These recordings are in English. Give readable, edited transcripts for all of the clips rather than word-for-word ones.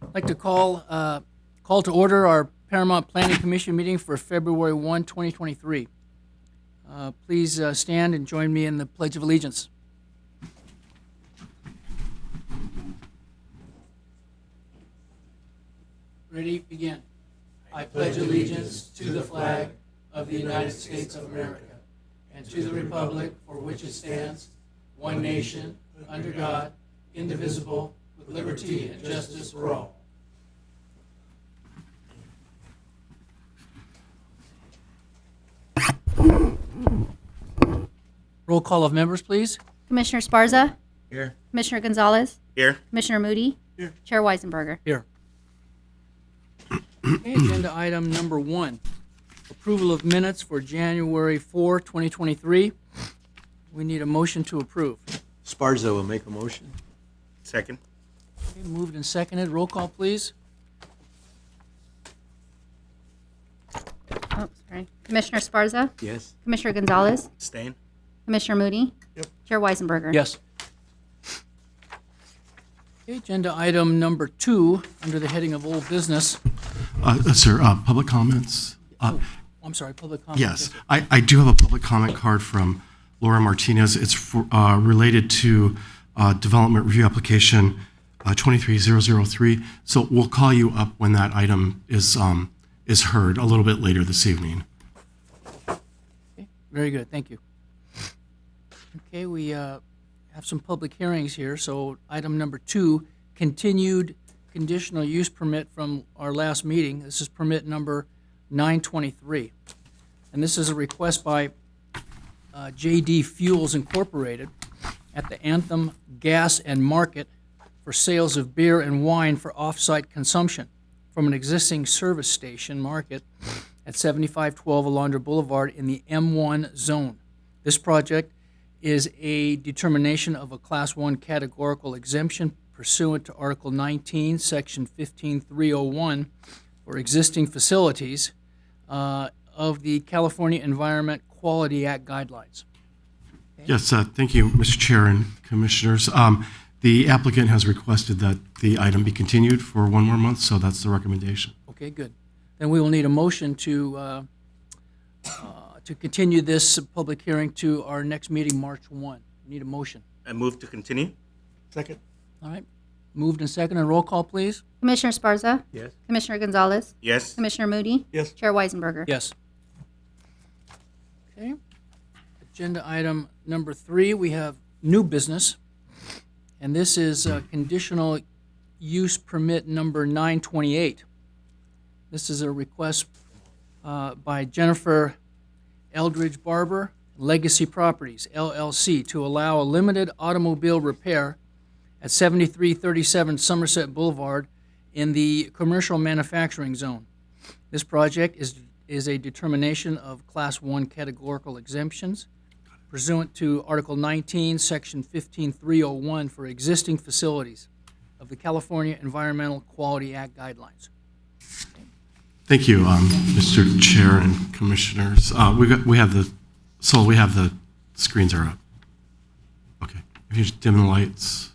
I'd like to call to order our Paramount Planning Commission meeting for February 1, 2023. Please stand and join me in the Pledge of Allegiance. Ready, begin. I pledge allegiance to the flag of the United States of America and to the republic for which it stands, one nation, under God, indivisible, with liberty and justice for all. Roll call of members, please. Commissioner Sparza? Here. Commissioner Gonzalez? Here. Commissioner Moody? Here. Chair Weisenberger? Here. Okay, agenda item number 1, approval of minutes for January 4, 2023. We need a motion to approve. Sparza will make a motion. Second. Okay, moved and seconded. Roll call, please. Oh, sorry. Commissioner Sparza? Yes. Commissioner Gonzalez? Abstain. Commissioner Moody? Yep. Chair Weisenberger? Yes. Okay, agenda item number 2, under the heading of old business. Sir, public comments? I'm sorry, public comment. Yes, I do have a public comment card from Laura Martinez. It's for, related to development review application 23003. So we'll call you up when that item is heard a little bit later this evening. Okay, very good, thank you. Okay, we have some public hearings here. So item number 2, continued conditional use permit from our last meeting. This is permit number 923. And this is a request by JD Fuels Incorporated at the Anthem Gas and Market for sales of beer and wine for off-site consumption from an existing service station market at 7512 Alondra Boulevard in the M1 zone. This project is a determination of a Class 1 categorical exemption pursuant to Article 19, Section 15301 for existing facilities of the California Environment Quality Act guidelines. Yes, thank you, Mr. Chair and Commissioners. The applicant has requested that the item be continued for one more month, so that's the recommendation. Okay, good. Then we will need a motion to continue this public hearing to our next meeting, March 1. Need a motion. I move to continue. Second. All right. Moved and seconded. Roll call, please. Commissioner Sparza? Yes. Commissioner Gonzalez? Yes. Commissioner Moody? Yes. Chair Weisenberger? Yes. Okay. Agenda item number 3, we have new business. And this is conditional use permit number 928. This is a request by Jennifer Eldridge Barber, Legacy Properties, LLC, to allow a limited automobile repair at 7337 Somerset Boulevard in the commercial manufacturing zone. This project is a determination of Class 1 categorical exemptions pursuant to Article 19, Section 15301 for existing facilities of the California Environmental Quality Act guidelines. Thank you, Mr. Chair and Commissioners. We have the screens are up. Okay, if you just dim the lights.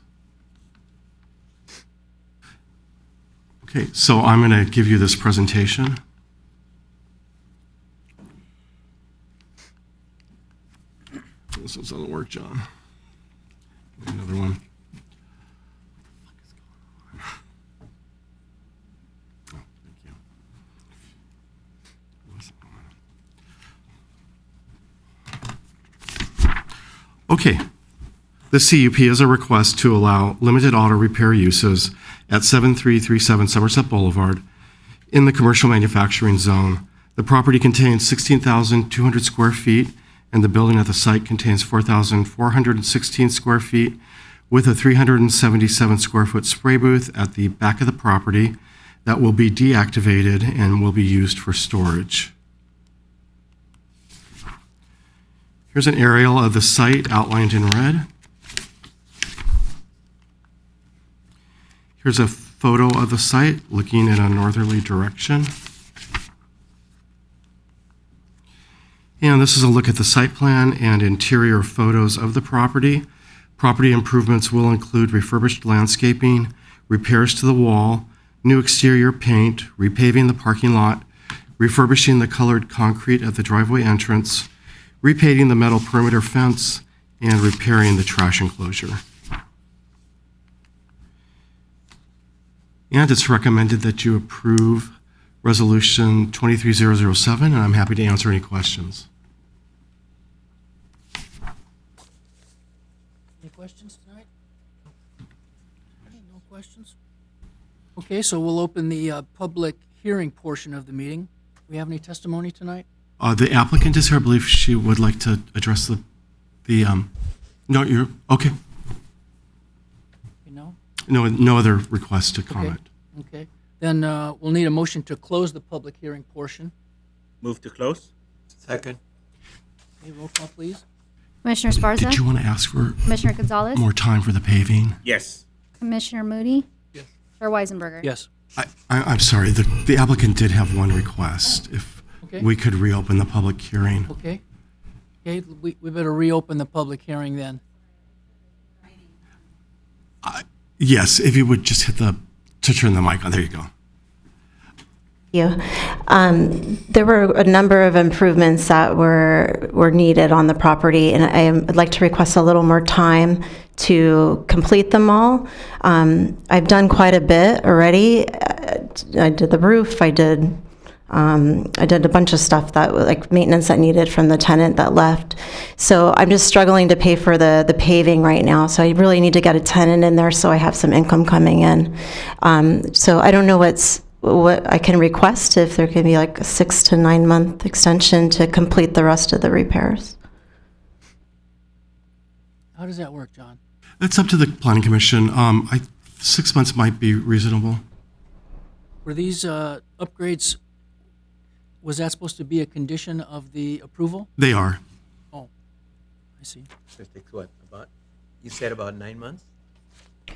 Okay, so I'm going to give you this presentation. This one's doesn't work, John. Another one. Oh, thank you. Okay, the CUP is a request to allow limited auto repair uses at 7337 Somerset Boulevard in the commercial manufacturing zone. The property contains 16,200 square feet, and the building at the site contains 4,416 square feet with a 377 square foot spray booth at the back of the property that will be deactivated and will be used for storage. Here's an aerial of the site outlined in red. Here's a photo of the site looking in a northerly direction. And this is a look at the site plan and interior photos of the property. Property improvements will include refurbished landscaping, repairs to the wall, new exterior paint, repaving the parking lot, refurbishing the colored concrete at the driveway entrance, repainting the metal perimeter fence, and repairing the trash enclosure. And it's recommended that you approve Resolution 23007, and I'm happy to answer any questions. Any questions tonight? Okay, no questions? Okay, so we'll open the public hearing portion of the meeting. We have any testimony tonight? The applicant is here. I believe she would like to address no, you're, okay. You know? No other requests to comment. Okay. Then we'll need a motion to close the public hearing portion. Move to close? Second. Okay, roll call, please. Commissioner Sparza? Did you want to ask for Commissioner Gonzalez? more time for the paving? Yes. Commissioner Moody? Yes. Chair Weisenberger? Yes. I'm sorry, the applicant did have one request. If Okay. we could reopen the public hearing. Okay. Okay, we better reopen the public hearing then. Yes, if you would just to turn the mic on. There you go. You. There were a number of improvements that were needed on the property, and I'd like to request a little more time to complete them all. I've done quite a bit already. I did the roof. I did a bunch of stuff that like maintenance that needed from the tenant that left. So I'm just struggling to pay for the paving right now. So I really need to get a tenant in there so I have some income coming in. So I don't know what I can request, if there can be like a 6 to 9 month extension to complete the rest of the repairs. How does that work, John? It's up to the planning commission. 6 months might be reasonable. Were these upgrades, was that supposed to be a condition of the approval? They are. Oh, I see. It takes what, you said about 9 months?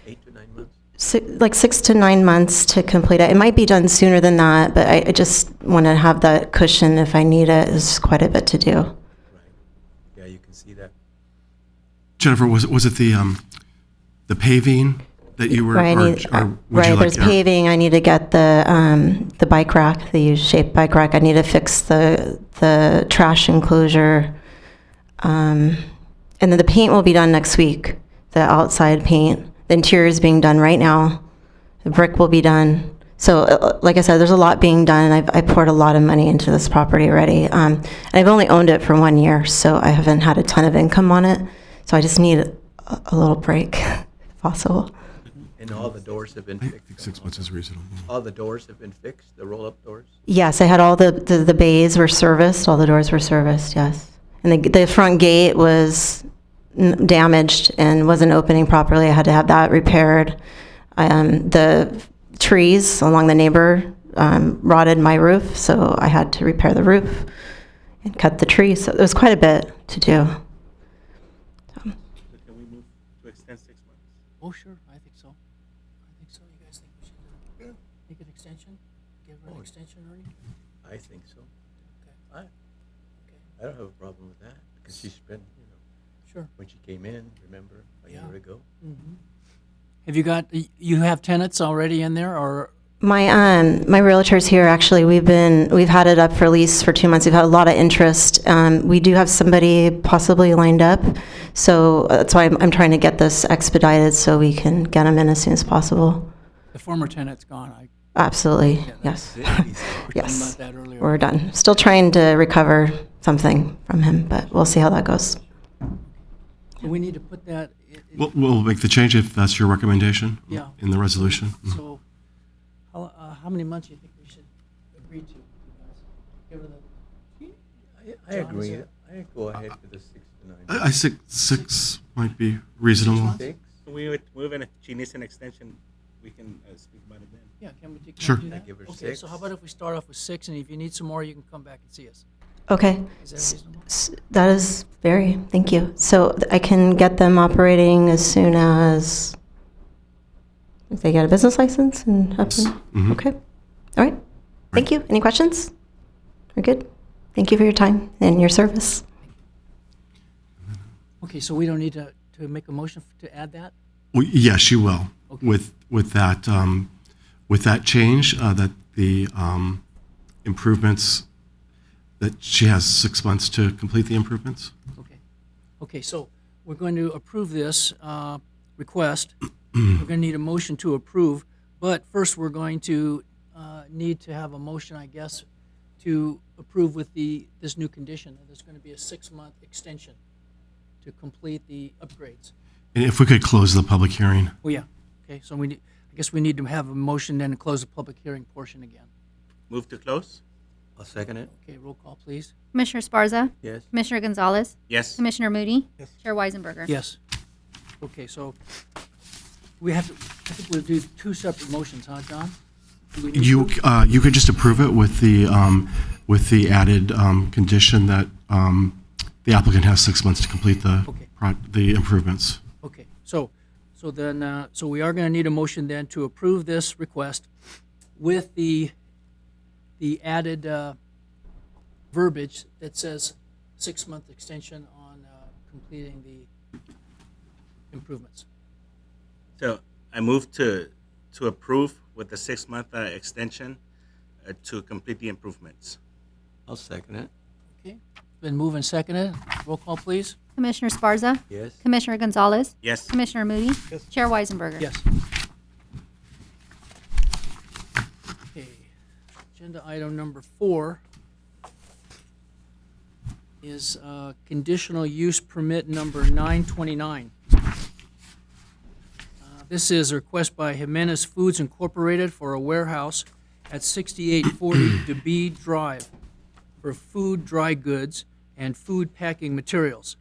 8 to 9 months? Like 6 to 9 months to complete it. It might be done sooner than that, but I just want to have that cushion if I need it. It's quite a bit to do. Right. Yeah, you can see that. Jennifer, was it the paving that you were, Right, or would you like? there's paving. I need to get the bike rack, the U-shaped bike rack. I need to fix the trash enclosure. And then the paint will be done next week, the outside paint. The interior is being done right now. The brick will be done. So, like I said, there's a lot being done, and I poured a lot of money into this property already. And I've only owned it for 1 year, so I haven't had a ton of income on it. So I just need a little break, if possible. And all the doors have been I fixed? think 6 months is reasonable. All the doors have been fixed, the roll-up doors? Yes, I had all the bays were serviced, all the doors were serviced, yes. And the front gate was damaged and wasn't opening properly. I had to have that repaired. The trees along the neighbor rotted my roof, so I had to repair the roof and cut the trees. So there was quite a bit to do. So can we move to extend 6 months? Oh, sure, I think so. I think so. You guys think we should make an extension? Give her an extension, Ernie? I think so. Okay. I don't have a problem with that, because she spent, Sure. when she came in, remember, a year ago? Have you have tenants already in there, or? My realtor's here. Actually, we've had it up for lease for 2 months. We've had a lot of interest. We do have somebody possibly lined up, so that's why I'm trying to get this expedited so we can get them in as soon as possible. The former tenant's gone. Absolutely, yes. We were talking Yes. about that earlier. We're done. Still trying to recover something from him, but we'll see how that goes. So we need to put that, We'll make the change if that's your recommendation. Yeah. In the resolution. so how many months do you think we should agree to? You guys? Give her the, I John, is agree. it- I go ahead with the 6 to 9. I think 6 might be reasonable. 6? We would move, and if she needs an extension, we can speak about it then. yeah, can we Sure. do that? I give her Okay, 6. so how about if we start off with 6, and if you need some more, you can come back and see us. Okay. Is that reasonable? That is thank you. So I can get them operating as soon as if they get a business license and up Yes. and- Mhm. Okay. All right. Thank you. Any questions? We're good. Thank you for your time and your service. Okay, so we don't need to make a motion to add that? Well, yes, you will. Okay. With that with that change, that the improvements, that she has 6 months to complete the improvements. Okay. Okay, so we're going to approve this request. We're going to need a motion to approve, but first we're going to need to have a motion, I guess, to approve with this new condition. That there's going to be a 6-month extension to complete the upgrades. And if we could close the public hearing. Oh, yeah. Okay, so I guess we need to have a motion then to close the public hearing portion again. Move to close? I'll second it. Okay, roll call, please. Commissioner Sparza, Yes. Commissioner Gonzalez, Yes. Commissioner Moody, Chair Weisenberger. Yes. Okay, so we have to, I think we'll do 2 separate motions, huh, John? Do we need to? You could just approve it with the added condition that the applicant has 6 months to complete Okay. the improvements. Okay, so then, so we are going to need a motion then to approve this request with the added verbiage that says 6-month extension on completing the improvements. So I move to approve with the 6-month extension to complete the improvements. I'll second it. Okay, been moved and seconded. Roll call, please. Commissioner Sparza, Yes. Commissioner Gonzalez, Yes. Commissioner Moody, Chair Weisenberger. Yes. Okay, agenda item number 4 is conditional use permit number 929. This is a request by Jimenez Foods Incorporated for a warehouse at 6840 DeBee Drive for food, dry goods, and food packing materials.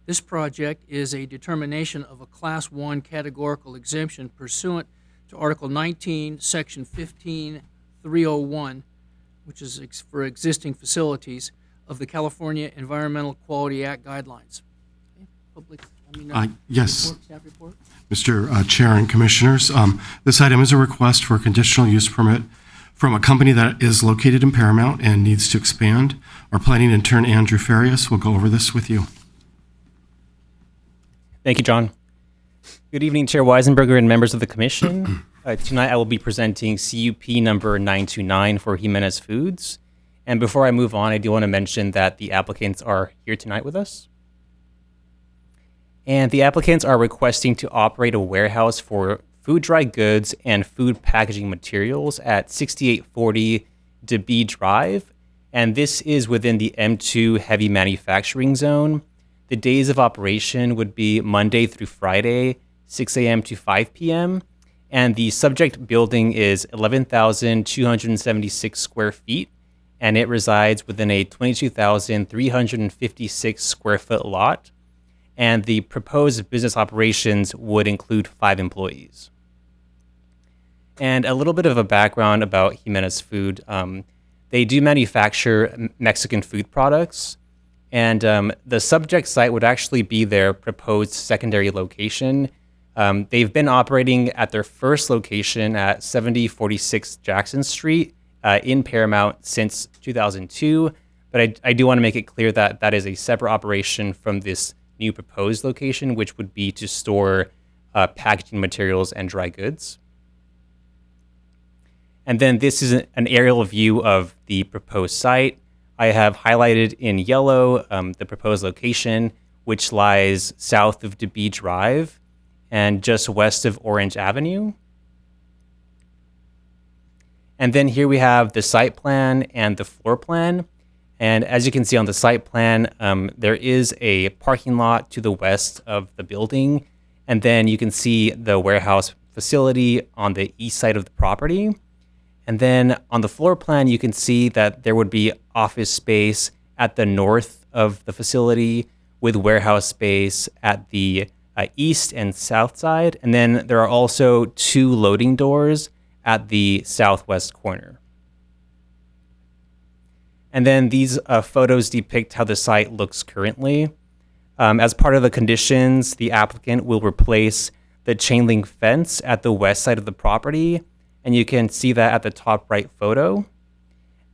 This project is a determination of a Class 1 categorical exemption pursuant to Article 19, Section 15301, which is for existing facilities of the California Environmental Quality Act guidelines. Okay, Yes. report, staff report? Mr. Chair and Commissioners, this item is a request for a conditional use permit from a company that is located in Paramount and needs to expand. Our planning intern, Andrew Farias, will go over this with you. Thank you, John. Good evening, Chair Weisenberger and members of the Commission. Tonight I will be presenting CUP number 929 for Jimenez Foods. And before I move on, I do want to mention that the applicants are here tonight with us. And the applicants are requesting to operate a warehouse for food dry goods and food packaging materials at 6840 DeBee Drive. And this is within the M2 heavy manufacturing zone. The days of operation would be Monday through Friday, 6 a.m. to 5 p.m. And the subject building is 11,276 square feet, and it resides within a 22,356 square foot lot. And the proposed business operations would include 5 employees. And a little bit of a background about Jimenez Food. They do manufacture Mexican food products. And the subject site would actually be their proposed secondary location. They've been operating at their first location at 7046 Jackson Street in Paramount since 2002. But I do want to make it clear that that is a separate operation from this new proposed location, which would be to store packaging materials and dry goods. And then this is an aerial view of the proposed site. I have highlighted in yellow the proposed location, which lies south of DeBee Drive and just west of Orange Avenue. And then here we have the site plan and the floor plan. And as you can see on the site plan, there is a parking lot to the west of the building. And then you can see the warehouse facility on the east side of the property. And then on the floor plan, you can see that there would be office space at the north of the facility with warehouse space at the east and south side. And then there are also 2 loading doors at the southwest corner. And then these photos depict how the site looks currently. As part of the conditions, the applicant will replace the chain link fence at the west side of the property. And you can see that at the top right photo.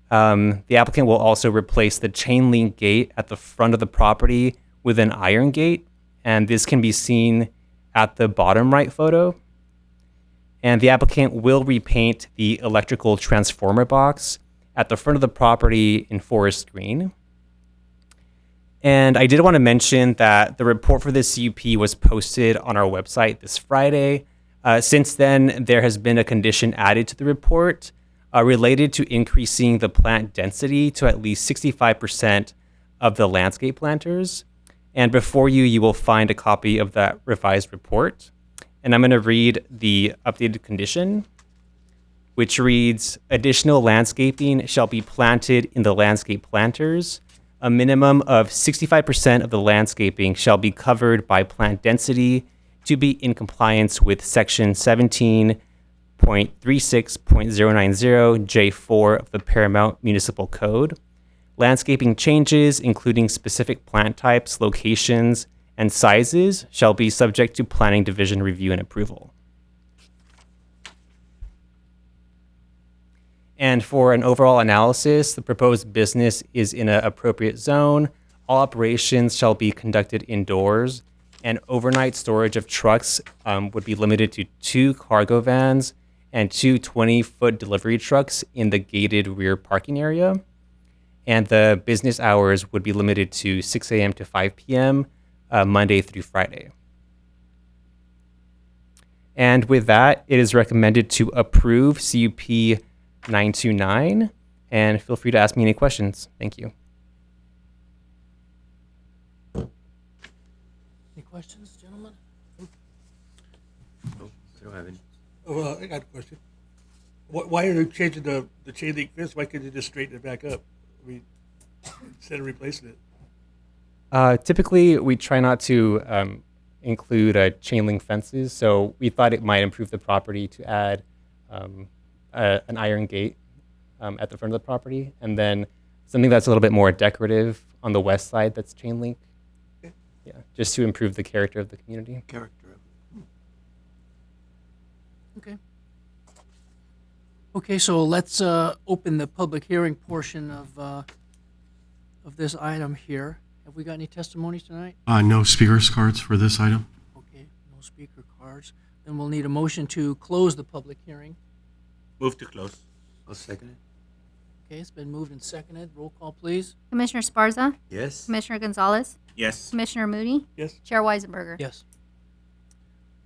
The applicant will also replace the chain link gate at the front of the property with an iron gate. And this can be seen at the bottom right photo. and the applicant will repaint the electrical transformer box at the front of the property in forest green. And I did want to mention that the report for this CUP was posted on our website this Friday. Since then, there has been a condition added to the report related to increasing the plant density to at least 65% of the landscape planters. And before you, you will find a copy of that revised report. And I'm going to read the updated condition, which reads, additional landscaping shall be planted in the landscape planters. A minimum of 65% of the landscaping shall be covered by plant density to be in compliance with section 17.36.090 J4 of the Paramount Municipal Code. Landscaping changes, including specific plant types, locations, and sizes, shall be subject to Planning Division review and approval. And for an overall analysis, the proposed business is in an appropriate zone. All operations shall be conducted indoors, and overnight storage of trucks would be limited to 2 cargo vans and 2 20-foot delivery trucks in the gated rear parking area. And the business hours would be limited to 6 a.m. to 5 p.m., Monday through Friday. And with that, it is recommended to approve CUP 929, and feel free to ask me any questions. Thank you. Any questions, gentlemen? Oh, I don't have any. Well, I got a question. Why are you changing the chain link fence? Why can't you just straighten it back up? I mean, instead of replacing it. Typically, we try not to include chain link fences, so we thought it might improve the property to add an iron gate at the front of the property, and then something that's a little bit more decorative on the west side that's chain link. Okay. Yeah, just to improve the character of the community. Character. Okay. Okay, so let's open the public hearing portion of this item here. Have we got any testimonies tonight? No speakers cards for this item. Okay, no speaker cards. Then we'll need a motion to close the public hearing. Move to close. I'll second it. Okay, it's been moved and seconded. Roll call, please. Commissioner Sparza, Yes. Commissioner Gonzalez, Yes. Commissioner Moody, Yes. Chair Weisenberger. Yes.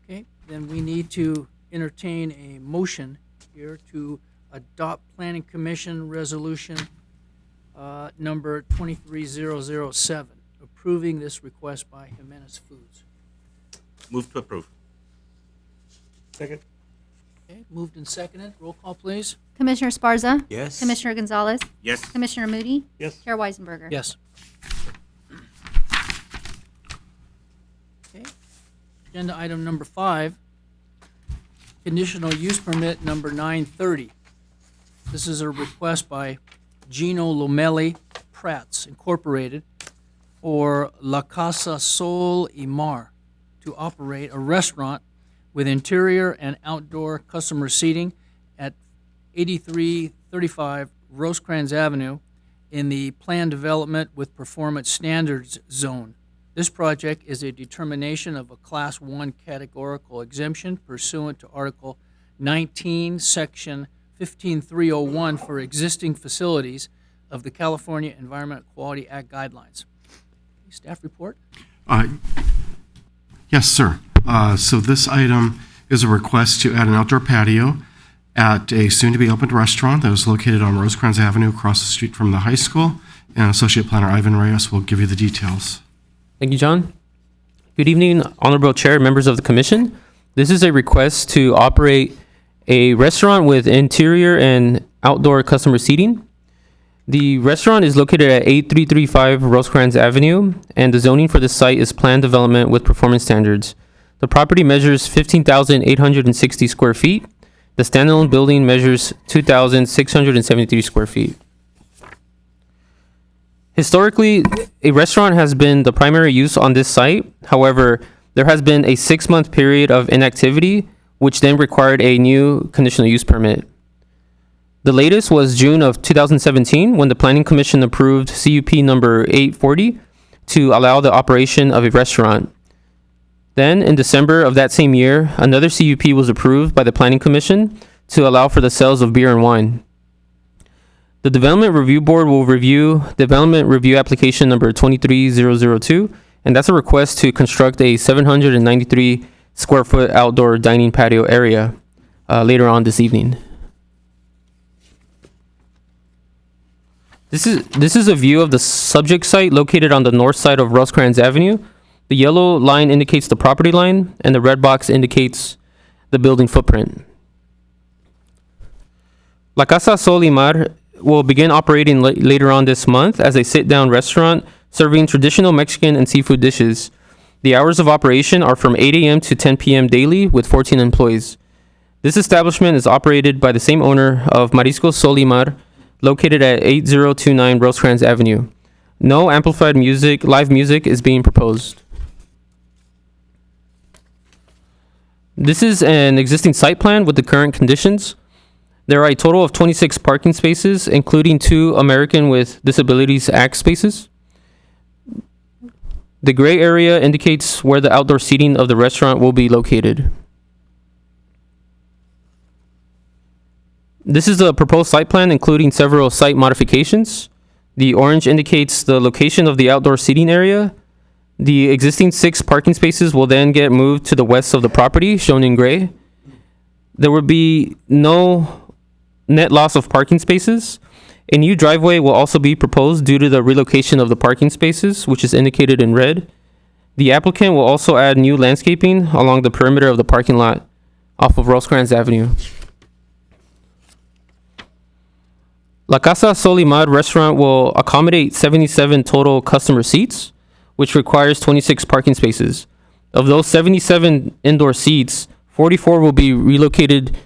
Okay, then we need to entertain a motion here to adopt Planning Commission Resolution number 23007, approving this request by Jimenez Foods. Move to approve. Second. Okay, moved and seconded. Roll call, please. Commissioner Sparza, Yes. Commissioner Gonzalez, Yes. Commissioner Moody, Yes. Chair Weisenberger. Yes. Okay. Agenda item number 5, conditional use permit number 930. This is a request by Gino Lomelli Prats Incorporated for La Casa Sol y Mar to operate a restaurant with interior and outdoor customer seating at 8335 Rosecrans Avenue in the planned development with performance standards zone. This project is a determination of a Class 1 categorical exemption pursuant to Article 19, Section 15301 for existing facilities of the California Environmental Quality Act guidelines. Staff report? Yes, sir. So this item is a request to add an outdoor patio at a soon-to-be-opened restaurant that is located on Rosecrans Avenue across the street from the high school. And Associate Planner Ivan Reyes will give you the details. Thank you, John. Good evening, Honorable Chair, members of the Commission. This is a request to operate a restaurant with interior and outdoor customer seating. The restaurant is located at 8335 Rosecrans Avenue, and the zoning for the site is planned development with performance standards. The property measures 15,860 square feet. The standalone building measures 2,673 square feet. Historically, a restaurant has been the primary use on this site. However, there has been a 6-month period of inactivity, which then required a new conditional use permit. The latest was June of 2017, when the Planning Commission approved CUP number 840 to allow the operation of a restaurant. Then, in December of that same year, another CUP was approved by the Planning Commission to allow for the sales of beer and wine. The Development Review Board will review Development Review Application number 23002, and that's a request to construct a 793 square foot outdoor dining patio area later on this evening. This is a view of the subject site located on the north side of Rosecrans Avenue. The yellow line indicates the property line, and the red box indicates the building footprint. La Casa Sol y Mar will begin operating later on this month as a sit-down restaurant serving traditional Mexican and seafood dishes. The hours of operation are from 8 a.m. to 10 p.m. daily with 14 employees. This establishment is operated by the same owner of Mariscos Sol y Mar, located at 8029 Rosecrans Avenue. No amplified music, live music is being proposed. This is an existing site plan with the current conditions. There are a total of 26 parking spaces, including 2 American with Disabilities Act spaces. The gray area indicates where the outdoor seating of the restaurant will be located. This is the proposed site plan, including several site modifications. The orange indicates the location of the outdoor seating area. The existing 6 parking spaces will then get moved to the west of the property, shown in gray. There will be no net loss of parking spaces. A new driveway will also be proposed due to the relocation of the parking spaces, which is indicated in red. The applicant will also add new landscaping along the perimeter of the parking lot off of Rosecrans Avenue. La Casa Sol y Mar restaurant will accommodate 77 total customer seats, which requires 26 parking spaces. Of those 77 indoor seats, 44 will be relocated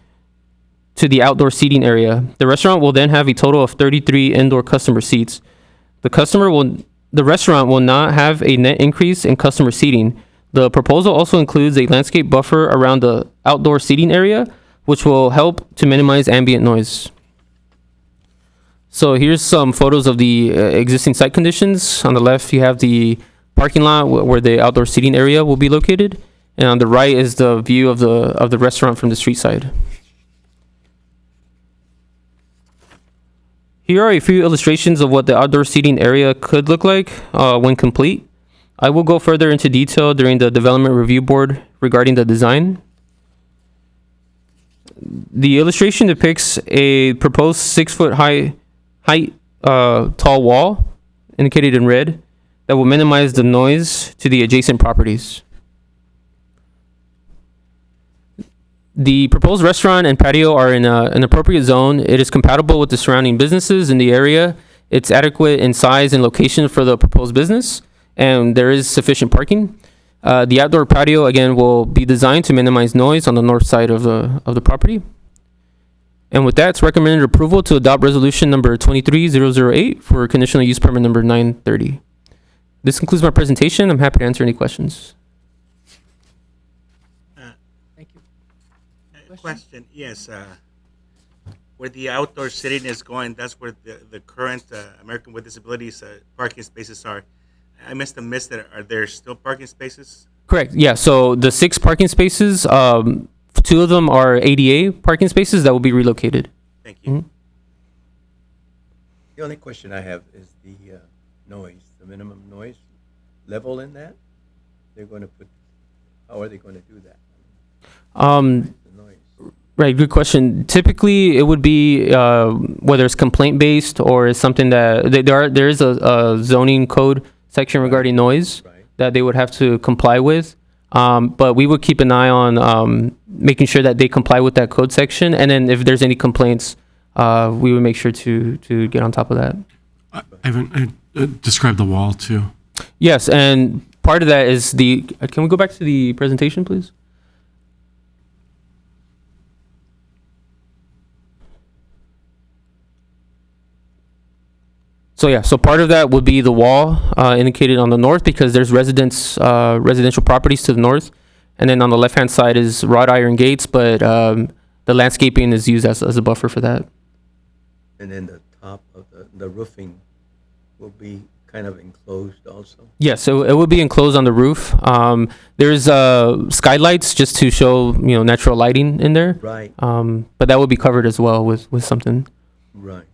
to the outdoor seating area. The restaurant will then have a total of 33 indoor customer seats. The restaurant will not have a net increase in customer seating. The proposal also includes a landscape buffer around the outdoor seating area, which will help to minimize ambient noise. So here's some photos of the existing site conditions. On the left, you have the parking lot where the outdoor seating area will be located, and on the right is the view of the restaurant from the street side. Here are a few illustrations of what the outdoor seating area could look like when complete. I will go further into detail during the Development Review Board regarding the design. The illustration depicts a proposed 6-foot height tall wall, indicated in red, that will minimize the noise to the adjacent properties. The proposed restaurant and patio are in an appropriate zone. It is compatible with the surrounding businesses in the area. It's adequate in size and location for the proposed business, and there is sufficient parking. The outdoor patio, again, will be designed to minimize noise on the north side of the property. And with that, it's recommended approval to adopt resolution number 23008 for conditional use permit number 930. This concludes my presentation. I'm happy to answer any questions. Thank you. Question, yes. Where the outdoor seating is going, that's where the current American with Disabilities parking spaces are. I must have missed it. Are there still parking spaces? Correct. Yeah. So the 6 parking spaces, 2 of them are ADA parking spaces that will be relocated. Thank you. Mhm. The only question I have is the noise, the minimum noise level in that. They're going to put, how are they going to do that? The noise. Right, good question. Typically, it would be whether it's complaint based or it's something that there is a zoning code section regarding noise Right. that they would have to comply with. But we would keep an eye on making sure that they comply with that code section, and then if there's any complaints, we would make sure to get on top of that. Ivan, describe the wall too. Yes, and part of that is the. Can we go back to the presentation, please? So yeah, so part of that would be the wall indicated on the north because there's residential properties to the north, and then on the left-hand side is wrought iron gates, but the landscaping is used as a buffer for that. And then the top of the roofing will be kind of enclosed also? Yeah, so it would be enclosed on the roof. There's skylights just to show natural lighting in there. Right, But that would be covered as well with something. right.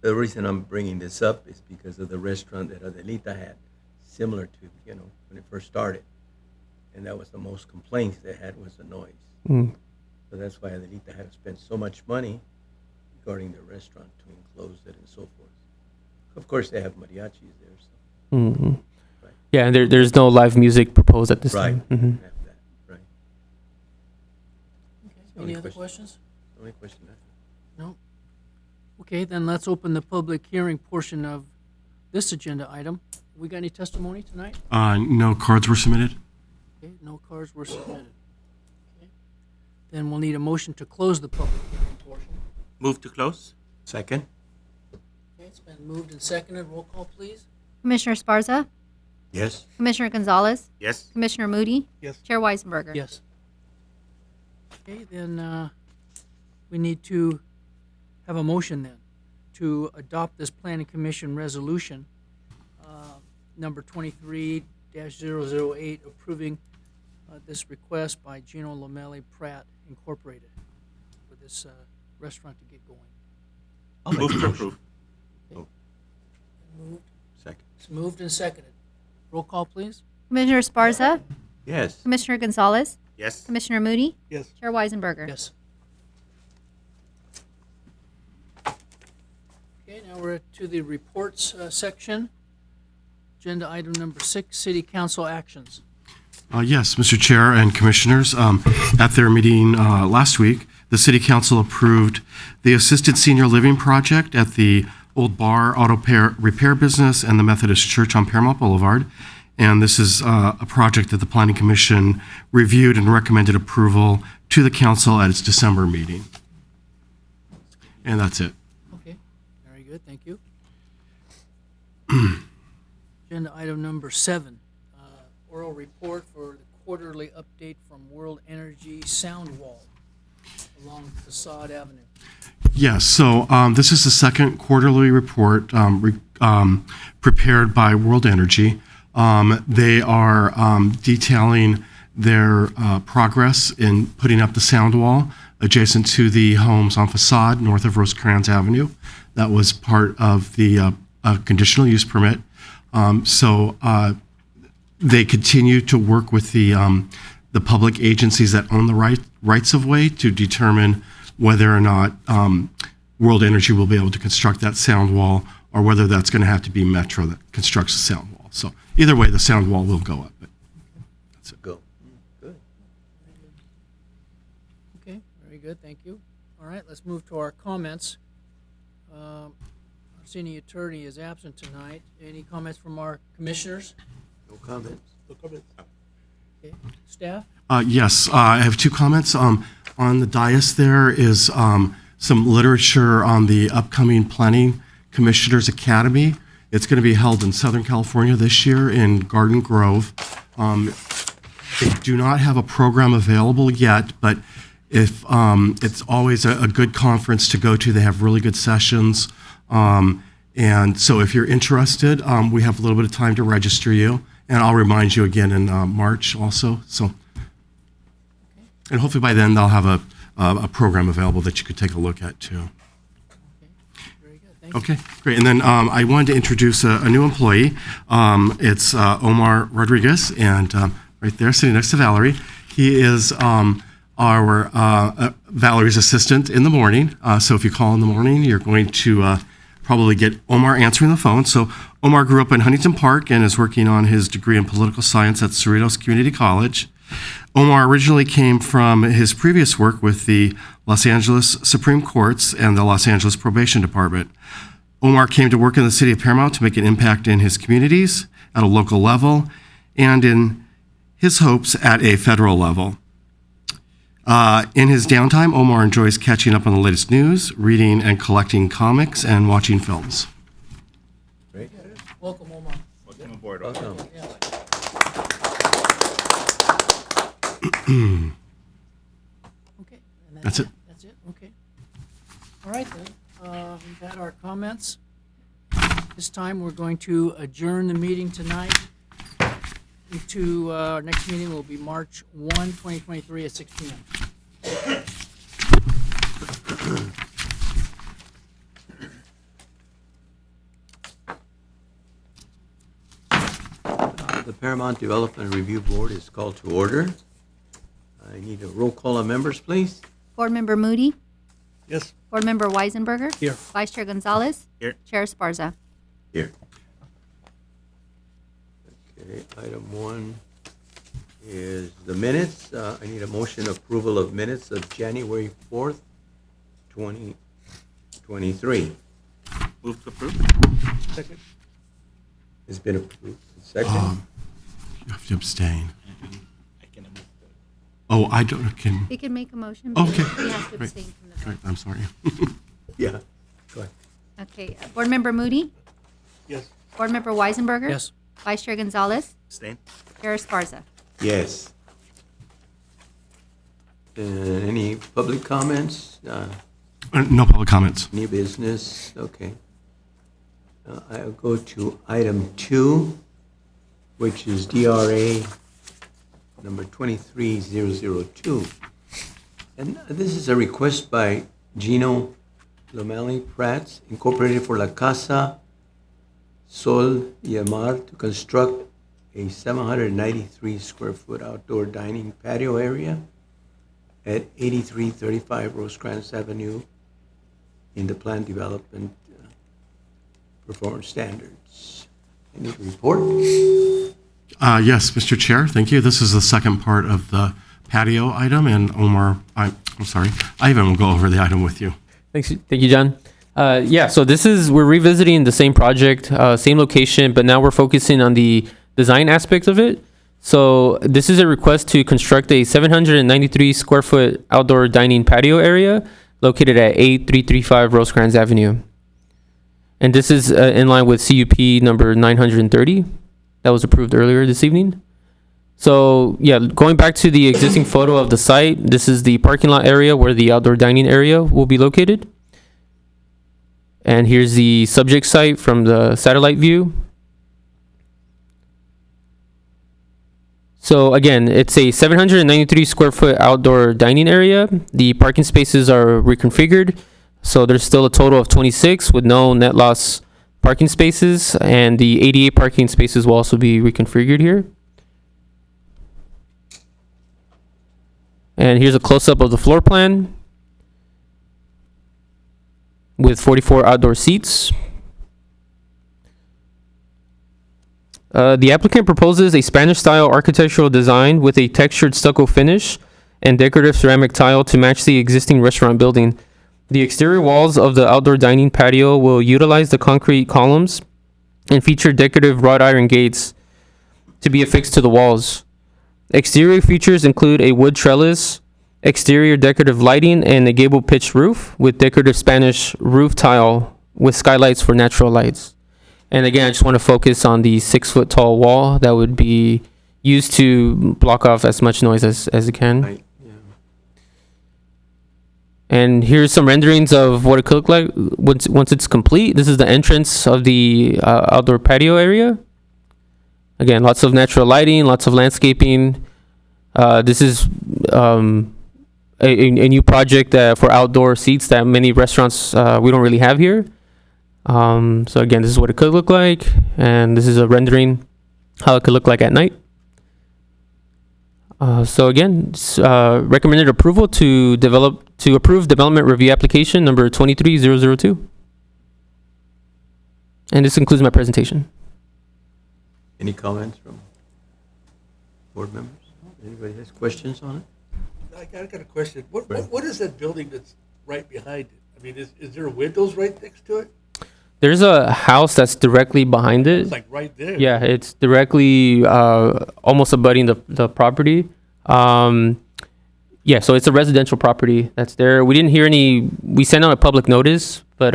The reason I'm bringing this up is because of the restaurant that Adelita had, similar to, when it first started. And that was the most complaints they had was the noise. Mm. So that's why Adelita had to spend so much money regarding the restaurant to enclose it and so forth. Of course, they have mariachis there, so. Hmm. Right. Yeah, and there's no live music proposed at this Right. time. Hmm. Have that, right. Any other questions? The only question I have. No? Okay, then let's open the public hearing portion of this agenda item. We got any testimony tonight? No cards were submitted. Okay, no cards were submitted. Okay. Then we'll need a motion to close the public hearing portion. Move to close? Second? Okay, it's been moved and seconded. Roll call, please. Commissioner Esparza, Yes. Commissioner Gonzalez, Yes. Commissioner Moody, Yes. Chair Weisenberger. Yes. Okay, then we need to have a motion then to adopt this planning commission resolution, number 23-008, approving this request by Gino Lamelli Pratt Incorporated for this restaurant to get going. Move to approve. Moved, Second. it's moved and seconded. Roll call, please. Commissioner Esparza, Yes. Commissioner Gonzalez, Yes. Commissioner Moody, Yes. Chair Weisenberger. Yes. Okay, now we're to the reports section. Agenda item number 6, city council actions. Yes, Mr. Chair and Commissioners, at their meeting last week, the City Council approved the Assisted Senior Living Project at the Old Bar Auto Repair Business and the Methodist Church on Paramount Boulevard. And this is a project that the Planning Commission reviewed and recommended approval to the council at its December meeting. And that's it. Okay, very good, thank you. Agenda item number 7, oral report for the quarterly update from World Energy Sound Wall along Facade Avenue. Yes, so this is the second quarterly report prepared by World Energy. They are detailing their progress in putting up the sound wall adjacent to the homes on Facade north of Rosecrans Avenue. That was part of the conditional use permit. So they continue to work with the public agencies that own the rights of way to determine whether or not World Energy will be able to construct that sound wall, or whether that's going to have to be Metro that constructs the sound wall. So either way, the sound wall will go up. But that's it. Go. Good. Okay, very good, thank you. All right, let's move to our comments. Our city attorney is absent tonight. Any comments from our commissioners? No comments. No comments. Okay, staff? Yes, I have 2 comments. On the dais there is some literature on the upcoming Planning Commissioners Academy. It's going to be held in Southern California this year in Garden Grove. They do not have a program available yet, but if it's always a good conference to go to. They have really good sessions. And so if you're interested, we have a little bit of time to register you. And I'll remind you again in March also. So, and hopefully by then they'll have a program available that you could take a look at too. Very good, thank you. Okay, great. And then I wanted to introduce a new employee. It's Omar Rodriguez, and right there, sitting next to Valerie. He is our Valerie's assistant in the morning. So if you call in the morning, you're going to probably get Omar answering the phone. So Omar grew up in Huntington Park and is working on his degree in political science at Cerritos Community College. Omar originally came from his previous work with the Los Angeles Supreme Courts and the Los Angeles Probation Department. Omar came to work in the city of Paramount to make an impact in his communities at a local level and in his hopes at a federal level. In his downtime, Omar enjoys catching up on the latest news, reading and collecting comics, and watching films. Great. Welcome, Omar. Welcome aboard. Welcome. Yes. Okay. And That's it. That's it, okay. All right then, we've had our comments. This time, we're going to adjourn the meeting tonight. Our next meeting will be March 1, 2023 at 6 p.m. The Paramount Development Review Board is called to order. I need a roll call of members, please. Board Member Moody, Yes. Board Member Weisenberger, Here. Vice Chair Gonzalez, Here. Chair Esparza. Here. Okay, item 1 is the minutes. I need a motion approval of minutes of January 4th, 2023. Move to approve. Second. It's been approved. Second. You have to abstain. I can move. Oh, I don't, can, He can make a motion, but Okay. he has to Right. abstain from the vote. right, I'm sorry. Yeah, go ahead. Okay, Board Member Moody, Yes. Board Member Weisenberger. Yes. Vice Chair Gonzalez, Abstain. Chair Esparza. Yes. Any public comments? No public comments. Any business? Okay. I'll go to item 2, which is DRA number 23002. And this is a request by Gino Lomeli Prats Incorporated for La Casa Sol y Mar to construct a 793 square foot outdoor dining patio area at 8335 Rosecrans Avenue in the planned development performance standards. Any report? Yes, Mr. Chair, thank you. This is the second part of the patio item, and Omar, I'm sorry, Ivan will go over the item with you. Thank you, John. Yeah, so we're revisiting the same project, same location, but now we're focusing on the design aspect of it. So this is a request to construct a 793 square foot outdoor dining patio area located at 8335 Rosecrans Avenue. And this is in line with CUP number 930 that was approved earlier this evening. So yeah, going back to the existing photo of the site, this is the parking lot area where the outdoor dining area will be located. And here's the subject site from the satellite view. So again, it's a 793 square foot outdoor dining area. The parking spaces are reconfigured. So there's still a total of 26 with no net loss parking spaces, and the 88 parking spaces will also be reconfigured here. And here's a close-up of the floor plan with 44 outdoor seats. The applicant proposes a Spanish-style architectural design with a textured stucco finish and decorative ceramic tile to match the existing restaurant building. The exterior walls of the outdoor dining patio will utilize the concrete columns and feature decorative wrought iron gates to be affixed to the walls. Exterior features include a wood trellis, exterior decorative lighting, and a gable pitched roof with decorative Spanish roof tile with skylights for natural lights. And again, I just want to focus on the 6 foot tall wall that would be used to block off as much noise as it can. Right. Yeah. And here's some renderings of what it could look like once it's complete. This is the entrance of the outdoor patio area. Again, lots of natural lighting, lots of landscaping. This is a new project for outdoor seats that many restaurants we don't really have here. So again, this is what it could look like, and this is a rendering how it could look like at night. So again, recommended approval to approve development review application number 23002. And this concludes my presentation. Any comments from board members? Anybody has questions on it? I got a question. What is that building that's right behind it? I mean, is there windows right next to it? There's a house that's directly behind it. It's like right there. Yeah, it's directly almost abutting the property. Yeah, so it's a residential property that's there. We didn't hear we sent out a public notice, but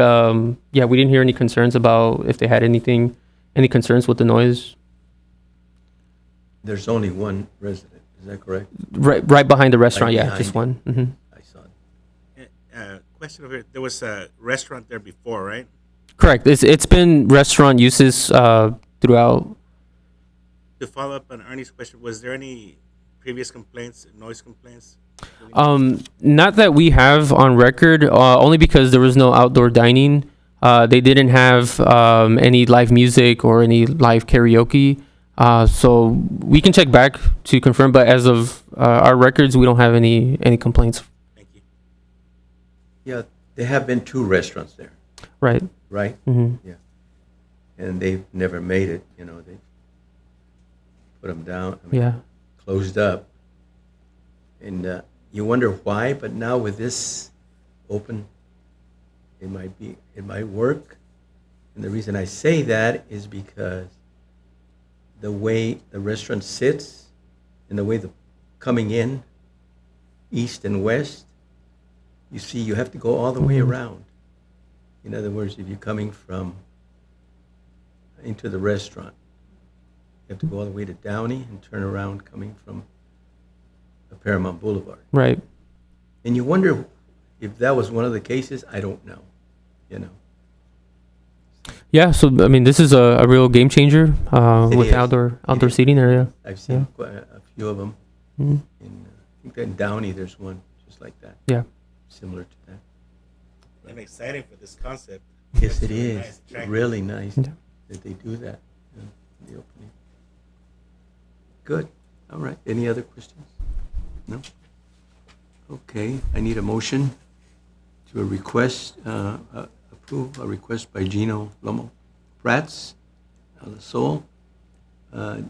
yeah, we didn't hear any concerns about if they had any concerns with the noise. There's only one resident, is that correct? Right behind the restaurant, Right yeah, behind just it. one. I saw it. Question over here. There was a restaurant there before, right? Correct. It's been restaurant uses throughout. To follow up on Ernie's question, was there any previous complaints, noise complaints? Not that we have on record, only because there was no outdoor dining. They didn't have any live music or any live karaoke. So we can check back to confirm, but as of our records, we don't have any complaints. Thank you. Yeah, there have been 2 restaurants there, Right. right? Hmm. Yeah. And they've never made it, you know, they put them down. I mean, Yeah. closed up. And you wonder why, but now with this open, it might work. And the reason I say that is because the way the restaurant sits and the way the coming in, east and west, you see, you have to go all the way around. In other words, if you're coming from into the restaurant, you have to go all the way to Downey and turn around coming from Paramount Boulevard. Right. And you wonder if that was one of the cases. I don't know, you know. Yeah. So I mean, this is a real game changer It with is. outdoor It is. seating area. I've seen quite a few of them. Mhm. In, I think that in Downey there's one just like that, Yeah. similar to that. I'm excited for this concept. Yes, it It's really is. nice, attractive. Really nice Yeah. that they do that, in the opening. Good. All right. Any other questions? No? Okay. I need a motion to approve a request by Gino Lomo Prats, La Sol, and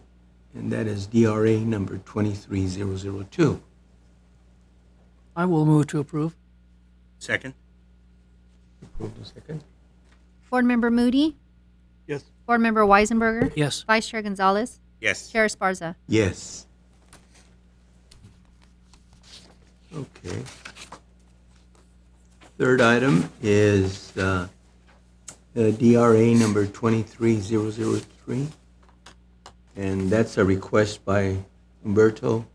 that is DRA number 23002. I will move to approve. Second? Approved in second? Board Member Moody, Yes. Board Member Weisenberger, Yes. Vice Chair Gonzalez, Yes. Chair Esparza. Yes. Okay. Third item is DRA number 23003, and that's a request by Humberto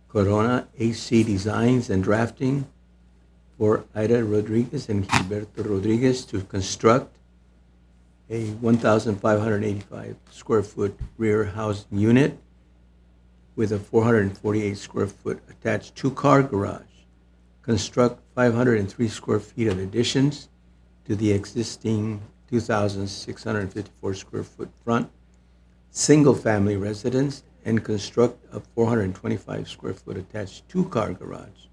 Corona, AC Designs and Drafting, for Ida Rodriguez and Gilberto Rodriguez to construct a 1,585 square foot rear housing unit with a 448 square foot attached 2-car garage. Construct 503 square feet of additions to the existing 2,654 square foot front single-family residence, and construct a 425 square foot attached 2-car garage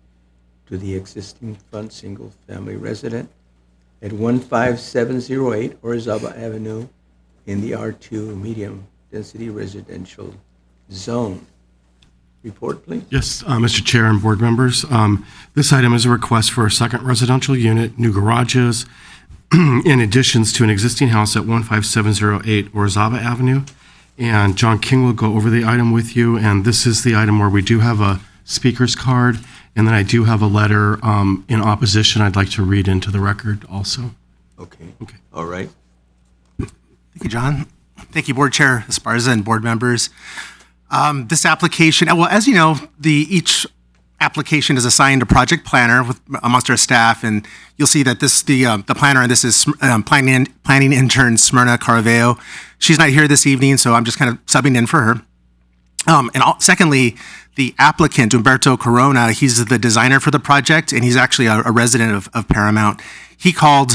to the existing front single-family resident at 15708 Orizaba Avenue in the R2 medium-density residential zone. Report, please. Yes, Mr. Chair and board members. This item is a request for a second residential unit, new garages, in additions to an existing house at 15708 Orizaba Avenue. And John King will go over the item with you. And this is the item where we do have a speaker's card. And then I do have a letter in opposition I'd like to read into the record also. Okay. Okay. All right. Thank you, John. Thank you, Board Chair Esparza and board members. This application, well, as you know, each application is assigned a project planner amongst our staff, and you'll see that the planner on this is planning intern Smyrna Caraveo. She's not here this evening, so I'm just kind of subbing in for her. Secondly, the applicant, Humberto Corona, he's the designer for the project, and he's actually a resident of Paramount. He called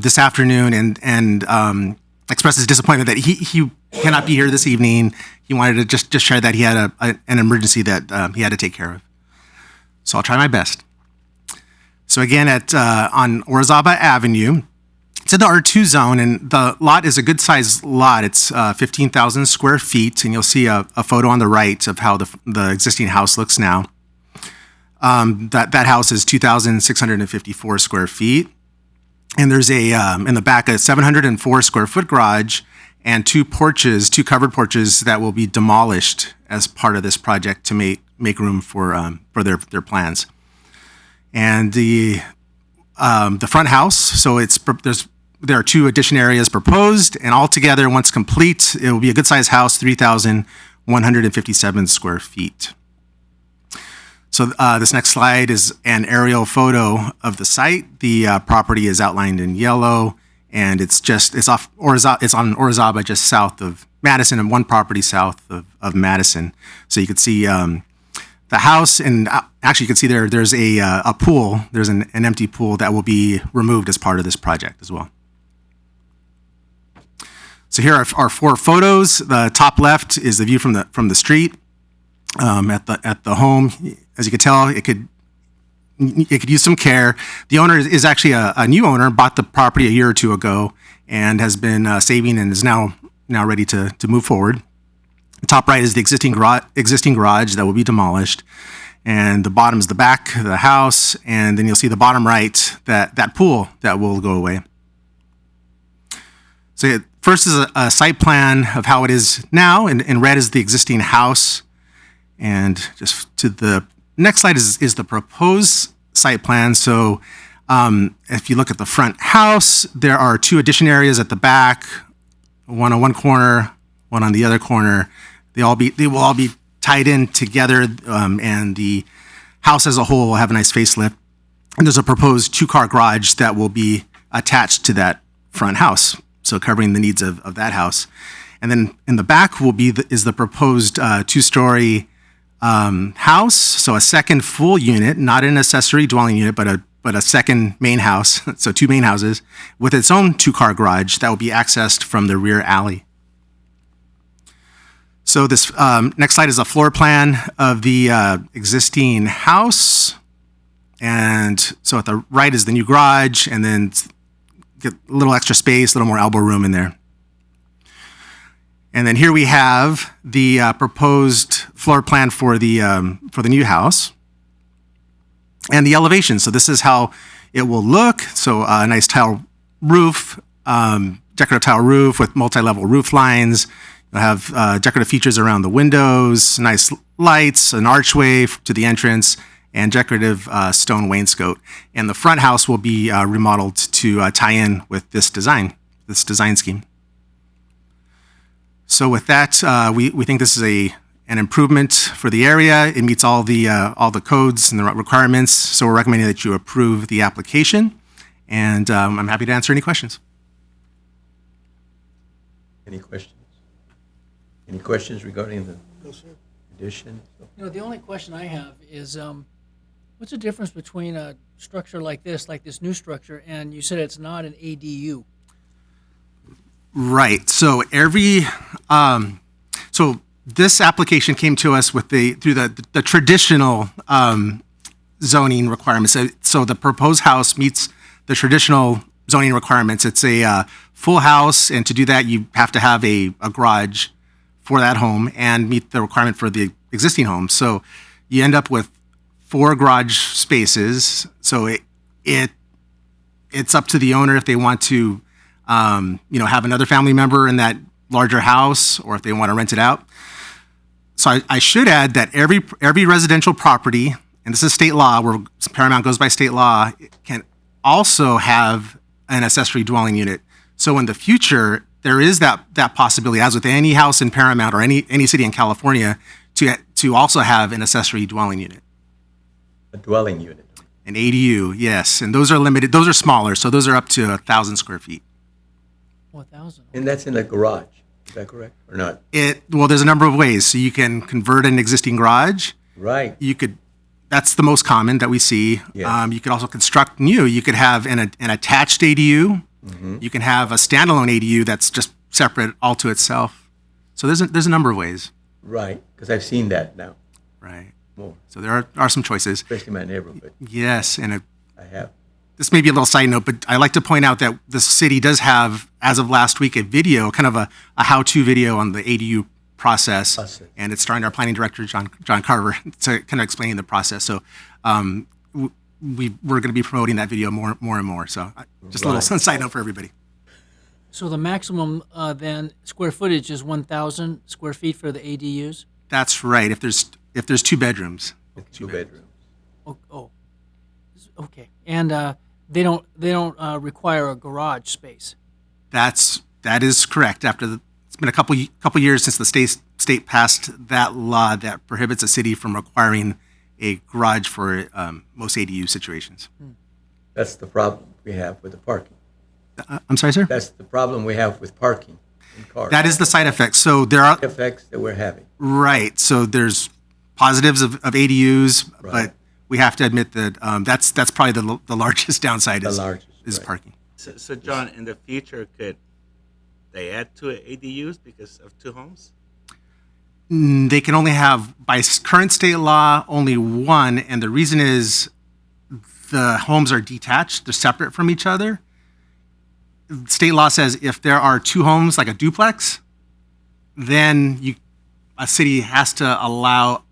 this afternoon and expressed his disappointment that he cannot be here this evening. He wanted to just share that he had an emergency that he had to take care of. So I'll try my best. So again, on Orizaba Avenue, it's in the R2 zone, and the lot is a good-sized lot. It's 15,000 square feet, and you'll see a photo on the right of how the existing house looks now. That house is 2,654 square feet, and there's in the back a 704 square foot garage and two covered porches that will be demolished as part of this project to make room for their plans. And the front house, so there are two addition areas proposed, and altogether, once complete, it will be a good-sized house, 3,157 square feet. So this next slide is an aerial photo of the site. The property is outlined in yellow, and it's off it's on Orizaba, just south of Madison, and one property south of Madison. So you could see the house, and actually you can see there's a pool. There's an empty pool that will be removed as part of this project as well. So here are 4 photos. The top left is the view from the street at the home. As you can tell, it could use some care. The owner is actually a new owner, bought the property a year or 2 ago, and has been saving and is now ready to move forward. The top right is the existing garage that will be demolished, and the bottom is the back of the house, and then you'll see the bottom right, that pool that will go away. So first is a site plan of how it is now, and in red is the existing house, and just to the next slide is the proposed site plan. So if you look at the front house, there are 2 addition areas at the back, one on one corner, one on the other corner. They will all be tied in together, and the house as a whole will have a nice facelift. And there's a proposed 2-car garage that will be attached to that front house, so covering the needs of that house. And then in the back is the proposed 2-story house, so a second full unit, not an accessory dwelling unit, but a second main house, so 2 main houses, with its own 2-car garage that will be accessed from the rear alley. So this next slide is a floor plan of the existing house. And so at the right is the new garage, and then get a little extra space, a little more elbow room in there. And then here we have the proposed floor plan for the new house and the elevation. So this is how it will look. So a nice tile roof, decorative tile roof with multi-level roof lines. You'll have decorative features around the windows, nice lights, an archway to the entrance, and decorative stone wainscot. And the front house will be remodeled to tie in with this design scheme. So with that, we think this is an improvement for the area. It meets all the codes and the requirements. So we're recommending that you approve the application. And I'm happy to answer any questions. Any questions? Any questions regarding the addition? The only question I have is, what's the difference between a structure like this new structure, and you said it's not an ADU? Right. So so this application came to us through the traditional zoning requirements. So the proposed house meets the traditional zoning requirements. It's a full house, and to do that, you have to have a garage for that home and meet the requirement for the existing home. So you end up with 4 garage spaces. So it's up to the owner if they want to have another family member in that larger house, or if they want to rent it out. So I should add that every residential property, and this is state law, where Paramount goes by state law, can also have an accessory dwelling unit. So in the future, there is that possibility, as with any house in Paramount or any city in California, to also have an accessory dwelling unit. A dwelling unit. An ADU, yes, and those are limited. Those are smaller, so those are up to 1,000 square feet. 1,000. And that's in a garage, is that correct, or not? Well, there's a number of ways. So you can convert an existing garage. Right. That's the most common that we see. Yes. You could also construct new. You could have an attached ADU. Mm-hmm. You can have a standalone ADU that's just separate all to itself. So there's a number of ways. Right, because I've seen that now, Right. more, So there are some choices. especially in my neighborhood. Yes, and I have. this may be a little side note, but I like to point out that the city does have, as of last week, a video, kind of a how-to video on the ADU process. And it's starring our planning director, John Carver, to kind of explain the process. So we're going to be promoting that video more and more. So just a little side note for everybody. So the maximum then square footage is 1,000 square feet for the ADUs? That's right. If there's 2 bedrooms. Two bedrooms. Oh, okay. And they don't require a garage space? That is correct. It's been a couple years since the state passed that law that prohibits a city from requiring a garage for most ADU situations. That's the problem we have with the parking. I'm sorry, sir? That's the problem we have with parking in cars. That is the side effect. So there are, Effects that we're having. right, so there's positives of ADUs, Right. but we have to admit that that's probably the largest downside The is, largest, is right. parking. So John, in the future, could they add two ADUs because of two homes? They can only have, by current state law, only one, and the reason is the homes are detached, they're separate from each other. State law says if there are two homes, like a duplex, then a city has to allow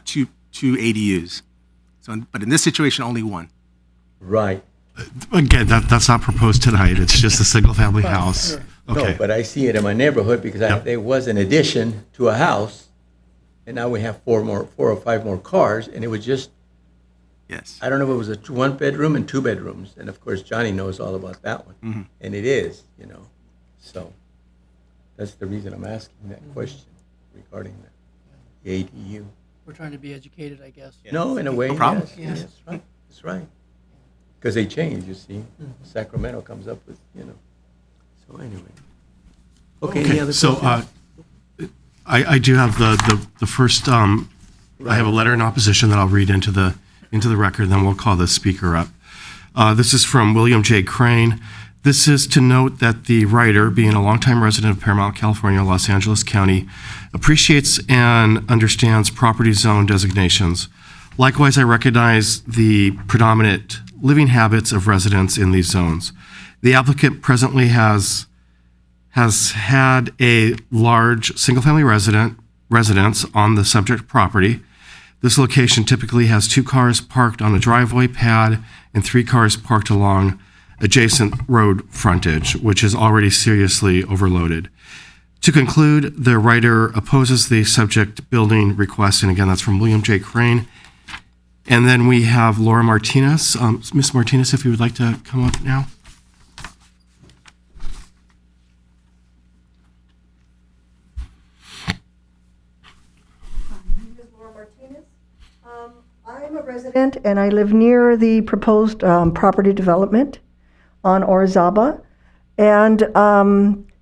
two ADUs. So, but in this situation, only one. Right. Again, that's not proposed tonight. It's just a single-family house. Okay. No, but I see it in my neighborhood because Yep. there was an addition to a house, and now we have four or five more cars, and it was just, Yes. I don't know if it was a one-bedroom and two bedrooms, and of course, Johnny knows all about that one. Mm-hmm. And it is, so that's the reason I'm asking that question regarding the ADU. We're trying to be educated, I guess. No, in a way, No problem. yes, that's right, that's right. Because they change, you see. Sacramento comes up with, so anyway. Okay, any Okay, other so questions? I do have the first, I have a letter in opposition that I'll read into the record, then we'll call the speaker up. This is from William J. Crane. This is to note that the writer, being a longtime resident of Paramount, California, Los Angeles County, appreciates and understands property zone designations. Likewise, I recognize the predominant living habits of residents in these zones. The applicant presently has had a large single-family residence on the subject property. This location typically has 2 cars parked on a driveway pad and 3 cars parked along adjacent road frontage, which is already seriously overloaded. To conclude, the writer opposes the subject building request, and again, that's from William J. Crane. And then we have Laura Martinez. Ms. Martinez, if you would like to come up now. I'm a resident and I live near the proposed property development on Orizaba. And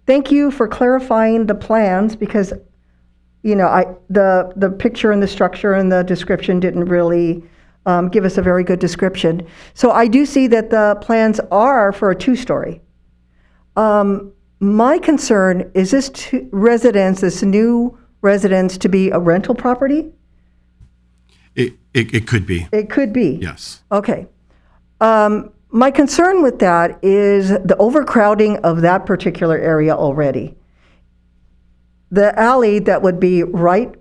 thank you for clarifying the plans because, the picture and the structure and the description didn't really give us a very good description. So I do see that the plans are for a 2-story. My concern is this new residence to be a rental property? It could be, It could be. yes. Okay. My concern with that is the overcrowding of that particular area already. The alley that would be right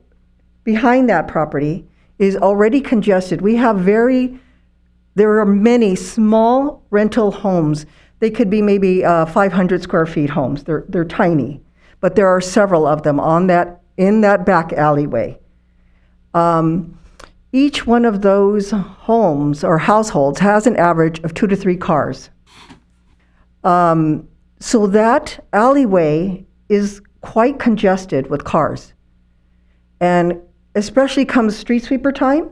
behind that property is already congested. There are many small rental homes. They could be maybe 500 square feet homes. They're tiny, but there are several of them in that back alleyway. Each one of those homes or households has an average of 2 to 3 cars. So that alleyway is quite congested with cars. And especially comes street sweeper time,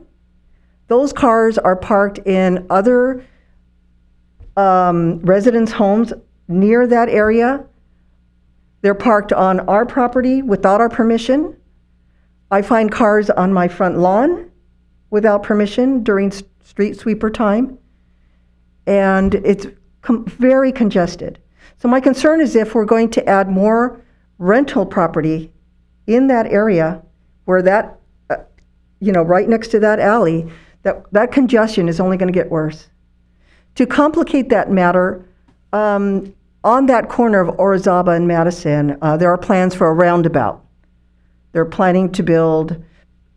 those cars are parked in other residents' homes near that area. They're parked on our property without our permission. I find cars on my front lawn without permission during street sweeper time, and it's very congested. So my concern is if we're going to add more rental property in that area where that, right next to that alley, that congestion is only going to get worse. To complicate that matter, on that corner of Orizaba and Madison, there are plans for a roundabout. They're planning to build,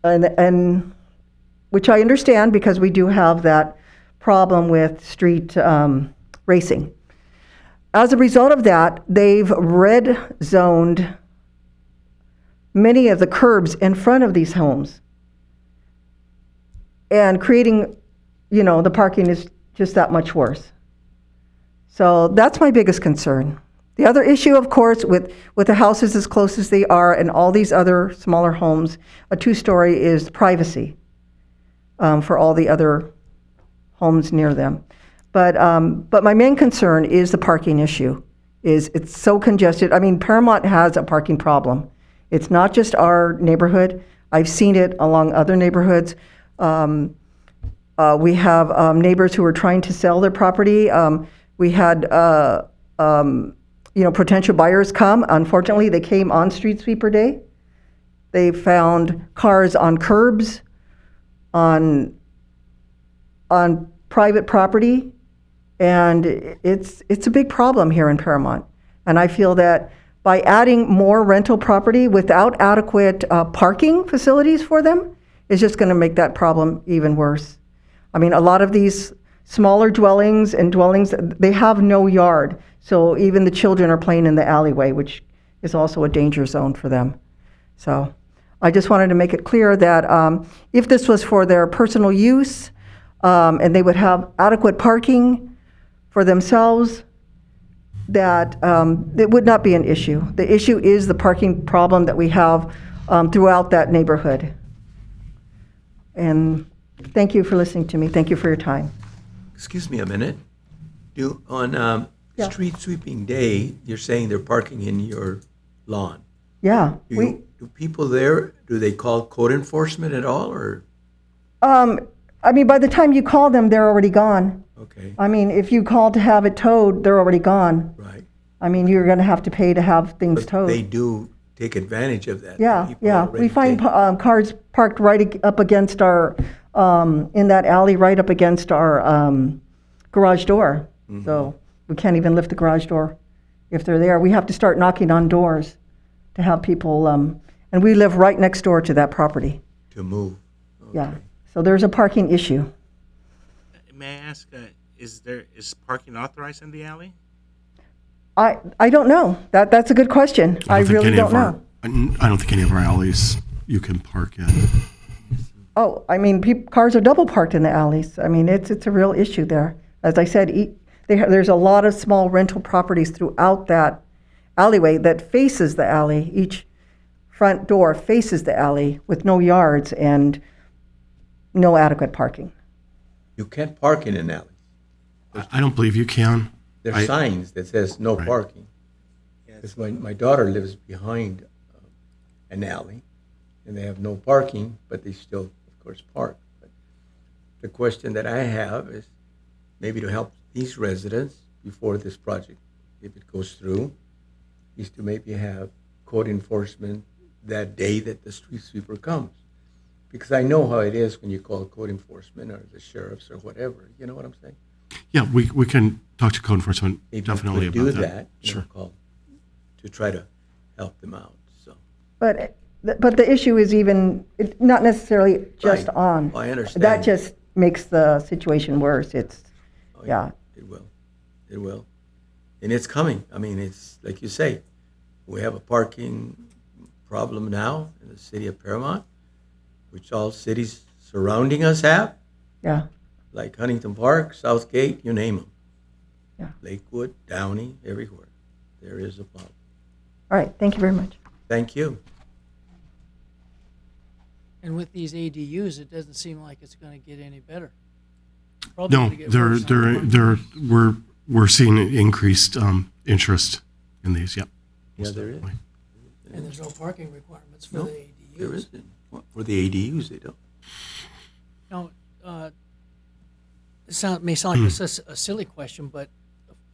and which I understand because we do have that problem with street racing. As a result of that, they've red zoned many of the curbs in front of these homes. And creating, the parking is just that much worse. So that's my biggest concern. The other issue, of course, with the houses as close as they are and all these other smaller homes, a 2-story is privacy for all the other homes near them. But my main concern is the parking issue. It's so congested. I mean, Paramount has a parking problem. It's not just our neighborhood. I've seen it along other neighborhoods. We have neighbors who are trying to sell their property. We had potential buyers come. Unfortunately, they came on street sweeper day. They found cars on curbs, on private property, and it's a big problem here in Paramount. And I feel that by adding more rental property without adequate parking facilities for them is just going to make that problem even worse. I mean, a lot of these smaller dwellings, they have no yard. So even the children are playing in the alleyway, which is also a danger zone for them. So I just wanted to make it clear that if this was for their personal use and they would have adequate parking for themselves, that it would not be an issue. The issue is the parking problem that we have throughout that neighborhood. And thank you for listening to me. Thank you for your time. Excuse me a minute. On Yeah. street sweeping day, you're saying they're parking in your lawn. Yeah. Do people there, do they call code enforcement at all, or? I mean, by the time you call them, they're already gone. Okay, I mean, if you call to have it towed, they're already gone. right. I mean, you're going to have to pay to have things But towed. they do take advantage of that. Yeah, People yeah. already We find take- cars parked right up against our, in that alley, right up against our garage door. Mm-hmm. So we can't even lift the garage door if they're there. We have to start knocking on doors to have people, and we live right next door to that property. To move. Yeah. Okay. So there's a parking issue. May I ask, is parking authorized in the alley? I don't know. That's a good question. I think really any don't of our- know. I don't think any of our alleys you can park in. Oh, I mean, cars are double parked in the alleys. I mean, it's a real issue there. As I said, there's a lot of small rental properties throughout that alleyway that faces the alley. Each front door faces the alley with no yards and no adequate parking. You can't park in an alley. I don't believe you can. There's signs that says no Right. parking. Because my daughter lives behind an alley, and they have no parking, but they still, of course, park. But the question that I have is maybe to help these residents before this project, if it goes through, is to maybe have code enforcement that day that the street sweeper comes. Because I know how it is when you call code enforcement or the sheriffs or whatever. You know what I'm saying? Yeah, we can talk to code enforcement Maybe definitely we could about do that. that. Sure. Call to try to help them out. So But the issue is not necessarily just Right. on. I understand. That just makes the situation worse. oh, Yeah. it will, it will, and it's coming. I mean, it's like you say, we have a parking problem now in the city of Paramount, which all cities surrounding us have, Yeah. like Huntington Park, Southgate, you name them. Yeah. Lakewood, Downey, everywhere. There is a problem. All right. Thank you very much. Thank you. And with these ADUs, it doesn't seem like it's going to get any better. Probably No, gonna get worse. we're seeing increased interest in these. Yep. Yeah, there is. And there's no parking requirements for No, the ADUs. There isn't. For the ADUs, they don't. Now, it may sound like a silly question, but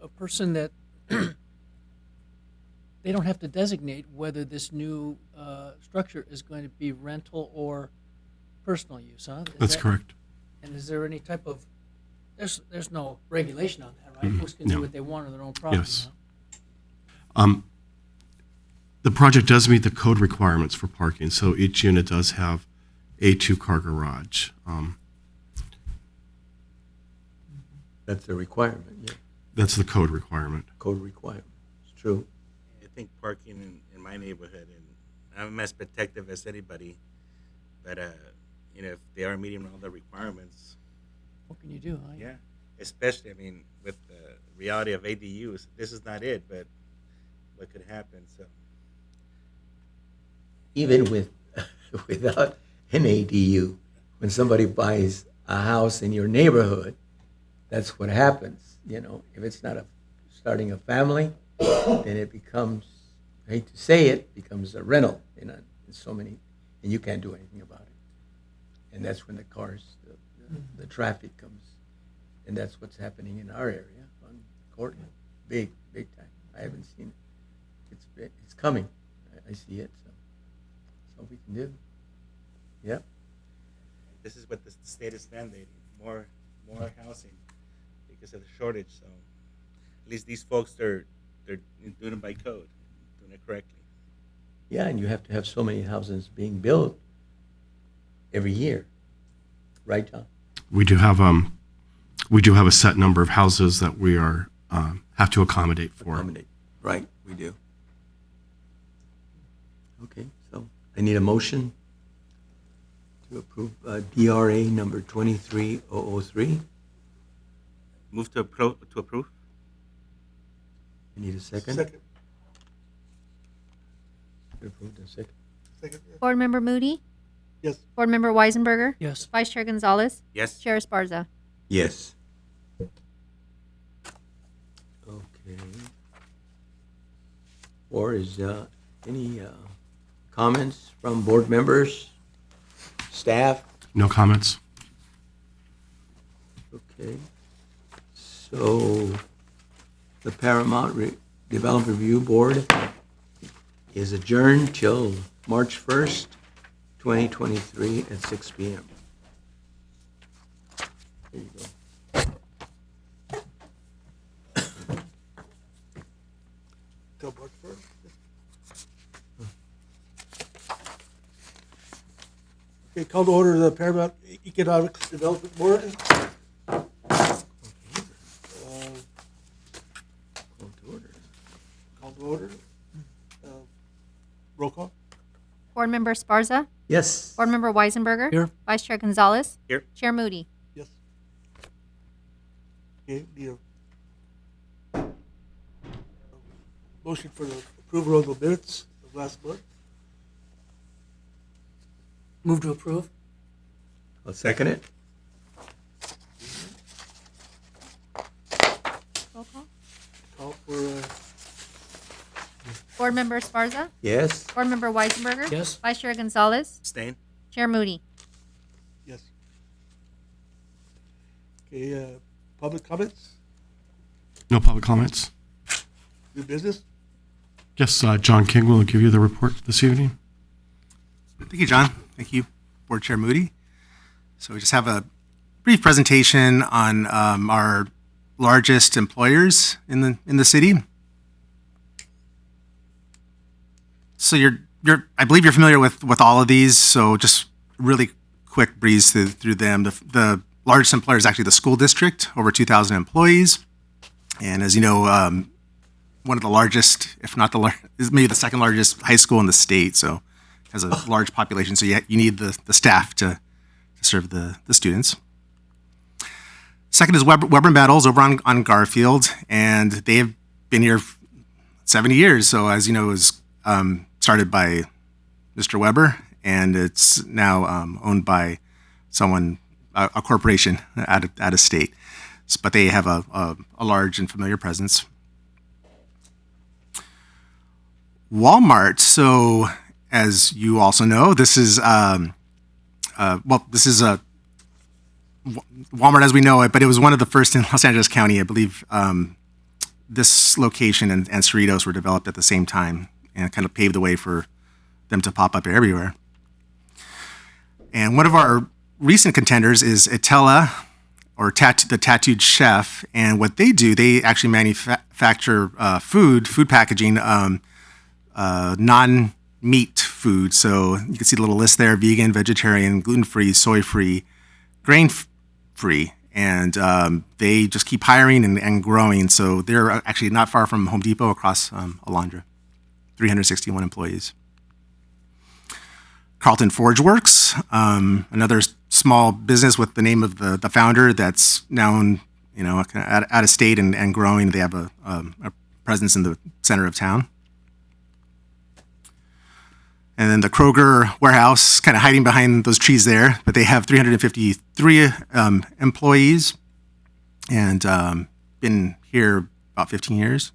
a person that they don't have to designate whether this new structure is going to be rental or personal use, huh? That's correct. And is there any type of there's no regulation on that, right? Folks can no. do what they want on their own property. Yes. Huh? The project does meet the code requirements for parking, so each unit does have a two-car garage. That's the requirement, yeah. That's the code requirement. Code requirement. It's true. I think parking in my neighborhood, and I'm as protective as anybody, but if they are meeting all the requirements, What can you do? Huh? yeah, especially with the reality of ADUs, this is not it, but what could happen? So Even without an ADU, when somebody buys a house in your neighborhood, that's what happens, you know. If it's not starting a family, then it becomes, I hate to say it, becomes a rental in so many, and you can't do anything about it. And that's when the cars, the traffic comes. And that's what's happening in our area on Cortland. Big time. I haven't seen it. It's coming. I see it. So that's all we can do. Yep. This is what the state is mandating: more housing because of the shortage. So at least these folks, they're doing it by code, doing it correctly. Yeah, and you have to have so many houses being built every year, right, John? We do have a set number of houses that we are have to accommodate for. Accommodate. Right, we do. Okay, so I need a motion to approve DRA number 23003. Move to approve. I need a second. Second. Approved and second. Second. Board Member Moody? Yes. Board Member Weisenberger? Yes. Vice Chair Gonzalez? Yes. Chair Esparza? Yes. Okay. Or is any comments from board members, staff? No comments. Okay. So the Paramount Development Review Board is adjourned till March 1st, 2023 at 6 p.m. There you go. Till March 1st. Okay, call to order the Paramount Economic Development Board. Call to order. Call to order. Roll call. Board Member Esparza? Yes. Board Member Weisenberger? Here. Vice Chair Gonzalez? Here. Chair Moody? Yes. Okay, need a motion for the approval of the minutes of last month. Move to approve? I'll second it. Roll call. Call for, Board Member Esparza? Yes. Board Member Weisenberger? Yes. Vice Chair Gonzalez? Abstain. Chair Moody? yes. Okay, public comments, No public comments. new business? Yes, John King will give you the report this evening. Thank you, John. Thank you, Board Chair Moody. So we just have a brief presentation on our largest employers in the city. So I believe you're familiar with all of these. So just really quick breeze through them. The largest employer is actually the school district, over 2,000 employees, and as you know, one of the largest, if not the is maybe the second largest high school in the state. So has a large population. So you need the staff to serve the students. Second is Weber Metals over on Garfield, and they have been here 70 years. So as you know, it was started by Mr. Weber, and it's now owned by someone, a corporation out of state. But they have a large and familiar presence. Walmart. So as you also know, this is this is a Walmart as we know it, but it was one of the first in Los Angeles County. I believe this location and Cerritos were developed at the same time and kind of paved the way for them to pop up everywhere. And one of our recent contenders is Itella, or the Tattooed Chef. And what they do, they actually manufacture food packaging, non-meat food. So you can see the little list there: vegan, vegetarian, gluten-free, soy-free, grain-free. And they just keep hiring and growing. So they're actually not far from Home Depot across Alondra, 361 employees. Carlton Forge Works, another small business with the name of the founder that's now out of state and growing. They have a presence in the center of town. And then the Kroger warehouse, kind of hiding behind those trees there, but they have 353 employees. and been here about 15 years.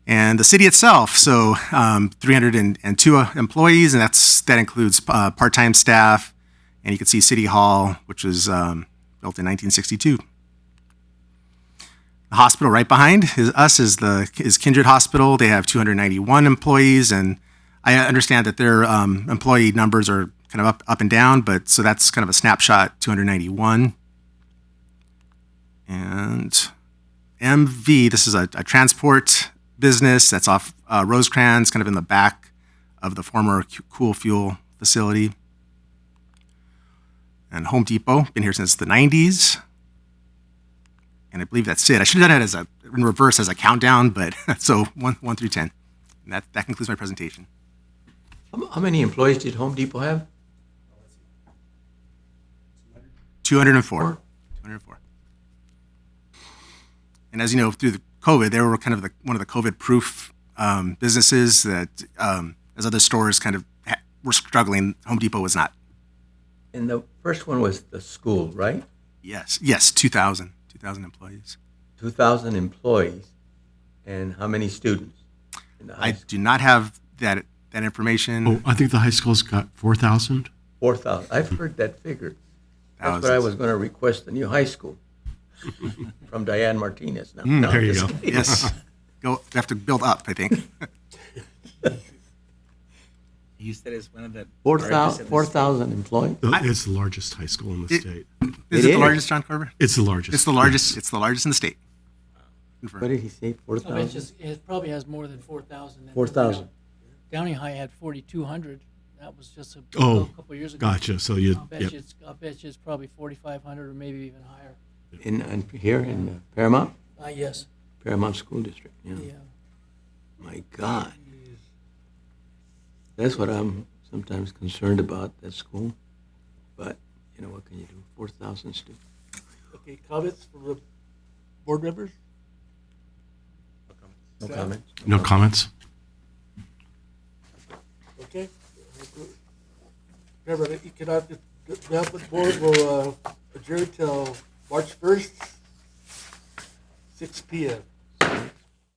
And the city itself, so 302 employees, and that includes part-time staff. And you can see City Hall, which was built in 1962. The hospital right behind is Kindred Hospital. They have 291 employees, and I understand that their employee numbers are kind of up and down, but so that's kind of a snapshot, 291. And MV, this is a transport business that's off Rosecrans, kind of in the back of the former Cool Fuel facility. And Home Depot, been here since the 90s. And I believe that's it. I should have done it in reverse as a countdown, but so 1 through 10. And that concludes my presentation. How many employees did Home Depot have? 204. 204. And as you know, through the COVID, they were kind of one of the COVID-proof businesses that, as other stores kind of were struggling, Home Depot was not. And the first one was the school, right? Yes, 2,000 employees. 2,000 employees. And how many students? In the high I school? do not have that information. Oh, I think the high school's got 4,000. 4,000. I've heard that figure. That's what I was going to request, the new high school from Diane Martinez. No, There you just go. kidding. Yes, we have to build up, I think. You said it's one of the 4,000 employees? It's the largest high school in the state. Is It it the is. largest, John Corber? It's the largest. It's the largest. It's the largest in the state. What did he say, I bet 4,000? it probably has more than 4,000. 4,000. Downing High had 4,200. That was just a Oh, couple of years ago. Gotcha. So you, I'll bet yep. you it's probably 4,500 or maybe even higher. Here in Paramount? Yes. Paramount School District, yeah. Yeah. My God. That's what I'm sometimes concerned about, that school. But, what can you do? 4,000 students. Okay, comments from the board members? No comment? No comments? Okay. Remember, the Economic Development Board will adjourn till March 1st, 6 p.m.